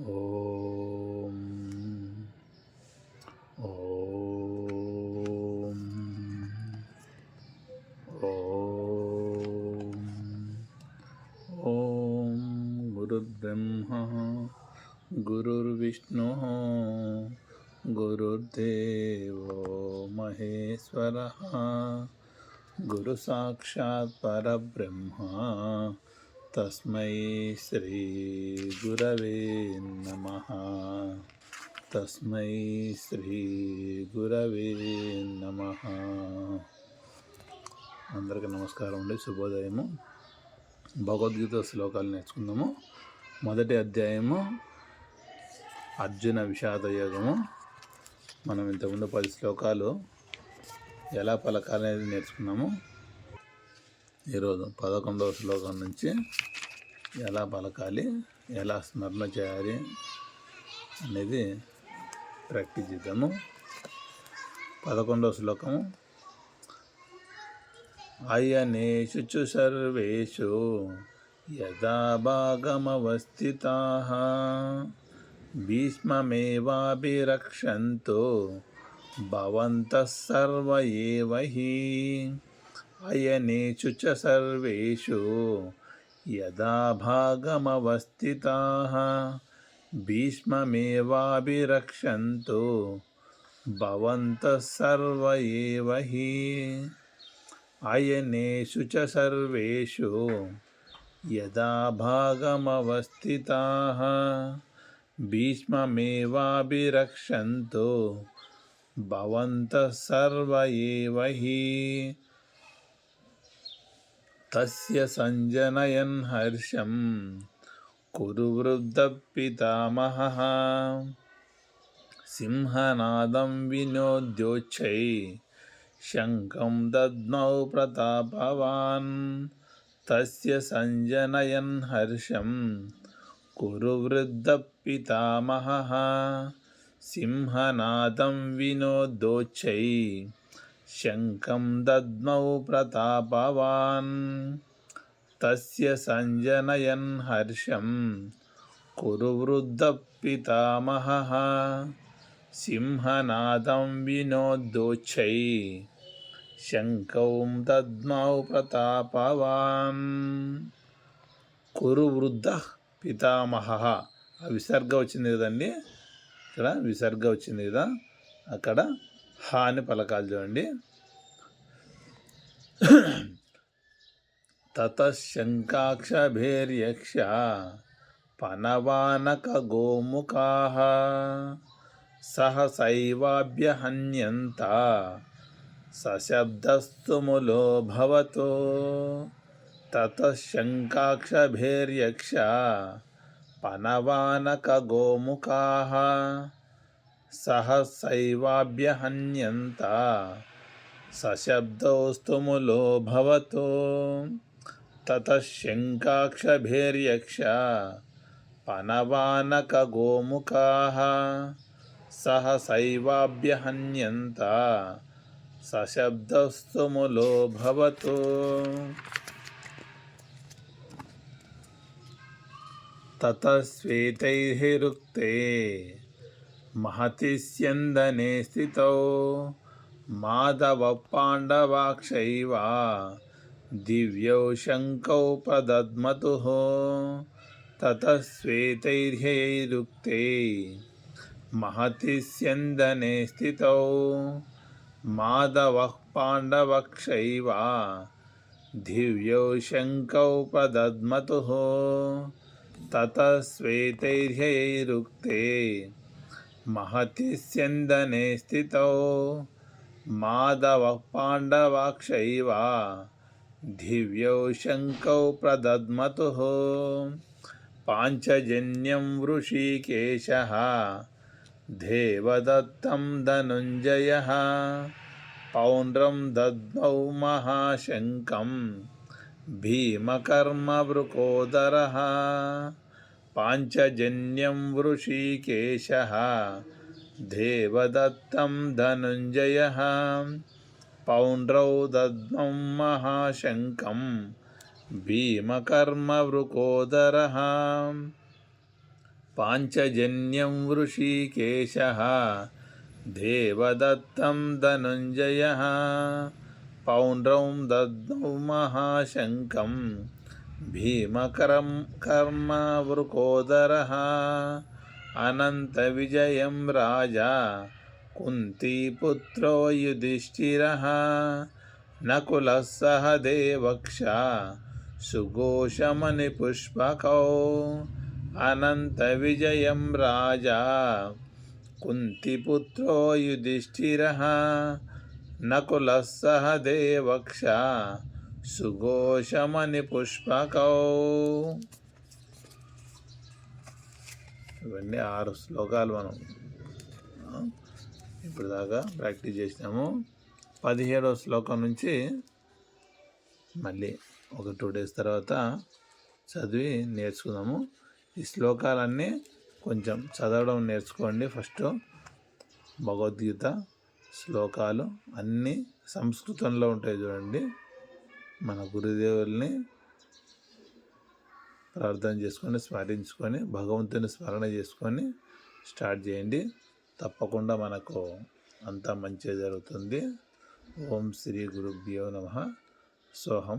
ఓం ఓం ఓం ఓం గురుర్బ్రహ్మ గురుర్విష్ణు గురుర్దేవో మహేశ్వరః గురు సాక్షాత్ పరబ్రహ్మ తస్మై శ్రీ గురవే నమః. తస్మై శ్రీ గురవే నమః. అందరికీ నమస్కారం అండి, శుభోదయము. భగవద్గీత శ్లోకాలు నేర్చుకుందాము. మొదటి అధ్యాయము అర్జున విషాద యోగము. మనం ఇంతకుముందు 10 శ్లోకాలు ఎలా పలకాలనేది నేర్చుకున్నాము. ఈరోజు 11వ శ్లోకం నుంచి ఎలా పలకాలి, ఎలా స్మరణ చేయాలి అనేది ప్రాక్టీస్ చేద్దాము. 11వ శ్లోకము. అయనేషు సర్వేషు యదా భాగమవస్థితాః భీష్మమేవాభిరక్షంతో భవంతః సర్వ ఏవ హి. అయనేషు చ సర్వేషు యదా భాగమవస్థితాః భీష్మమేవాభిరక్షంతో భవంతః సర్వ ఏవ హి. అయనేషు చ సర్వేషు యదా భాగమవస్థితాః భీష్మమేవాభిరక్షంతో భవంతః సర్వ ఏవ హి. తస్య సంజనయన్ హర్షం కురు వృద్ధః పితామహః సింహనాదం వినోద్యోచ్చై శంఖం దద్మౌ ప్రతాపవాన్. తస్య సంజనయన్ హర్షం కురు వృద్ధః పితామహః సింహనాదం వినోద్యోచ్చై శంఖం దద్మౌ ప్రతాపవాన్. తస్య సంజనయన్ హర్షం కురు వృద్ధః పితామహః సింహనాదం వినోద్యోచ్చై శంఖం దద్మౌ ప్రతాపవాన్. కురు వృద్ధః పితామహః. ఆ విసర్గ వచ్చింది కదండి, ఇక్కడ విసర్గ వచ్చింది కదా, అక్కడ హా అని పలకాలు చూడండి. తతః శంఖాక్షభేర్యక్ష పనవానక గోముఖాః సహసైవాభ్యహన్యంత సశబ్దస్తుములో భవతో. తతః శంఖాక్షభేర్యక్ష పనవానక గోముఖాః సహసైవాభ్యహన్యంత సశబ్దస్తుములో భవతో. తతః శంఖాక్షభేర్యక్ష పనవానక గోముఖాః సహసైవాభ్యహన్యంత సశబ్దస్తుములో భవతో. తతః శ్వేతైర్హిరుక్తే మహతి స్యందనే స్థితౌ మాధవః పాండవాక్షైవ దివ్యౌ శంఖౌ ప్రదద్మతుః. తతః శ్వేతైర్హిరుక్తే మహతి స్యందనే స్థితౌ మాధవః పాండవక్షైవ దివ్యౌ శంఖౌ ప్రదద్మతుః. తతః శ్వేతైర్హిరుక్తే మహతి స్యందనే స్థితౌ మాధవః పాండవాక్షైవ దివ్యౌ శంఖౌ ప్రదద్మతుః. పాంచజన్యం వృషీకేశః దేవదత్తం ధనుంజయః పౌండ్రం దద్మౌ మహాశంఖం భీమకర్మవృకోదరః. పాంచజన్యం వృషీకేశః దేవదత్తం ధనుంజయః పౌండ్రౌ దద్మౌ మహాశంఖం భీమకర్మవృకోదరః. పాంచజన్యం వృషీకేశः దేవదత్తం ధనుంజయः పౌండ్రౌం దద్మౌ మహాశంఖం భీమకరం కర్మవృకోదరः అనంతవిజయం రాజా కుంతీపుత్రో యుధిష్ఠిరः నకులः సహ దేవక్షా సుఘోషమణిపుష్పకౌ అనంతవిజయం రాజా కుంతిపుత్రో యుధిష్ఠిరः నకులः సహ దేవక్షా సుఘోషమణిపుష్పకౌ. ఇవన్నీ 6 శ్లోకాలు మనం ఇప్పుడు దాకా ప్రాక్టీస్ చేసినాము. 17వ శ్లోకం నుంచి మళ్ళీ ఒక 2 days తర్వాత చదివి నేర్చుకుందాము. ఈ శ్లోకాలన్నీ కొంచెం చదవడం నేర్చుకోండి. ఫస్ట్ భగవద్గీత శ్లోకాలు అన్నీ సంస్కృతంలో ఉంటాయి చూడండి. మన గురుదేవుల్ని ప్రార్థన చేసుకొని స్మరించుకొని భగవంతుని స్మరణ చేసుకొని స్టార్ట్ చేయండి. తప్పకుండా మనకు అంతా మంచిగా జరుగుతుంది. ఓం శ్రీ గురుభ్యో నమః. సోహం.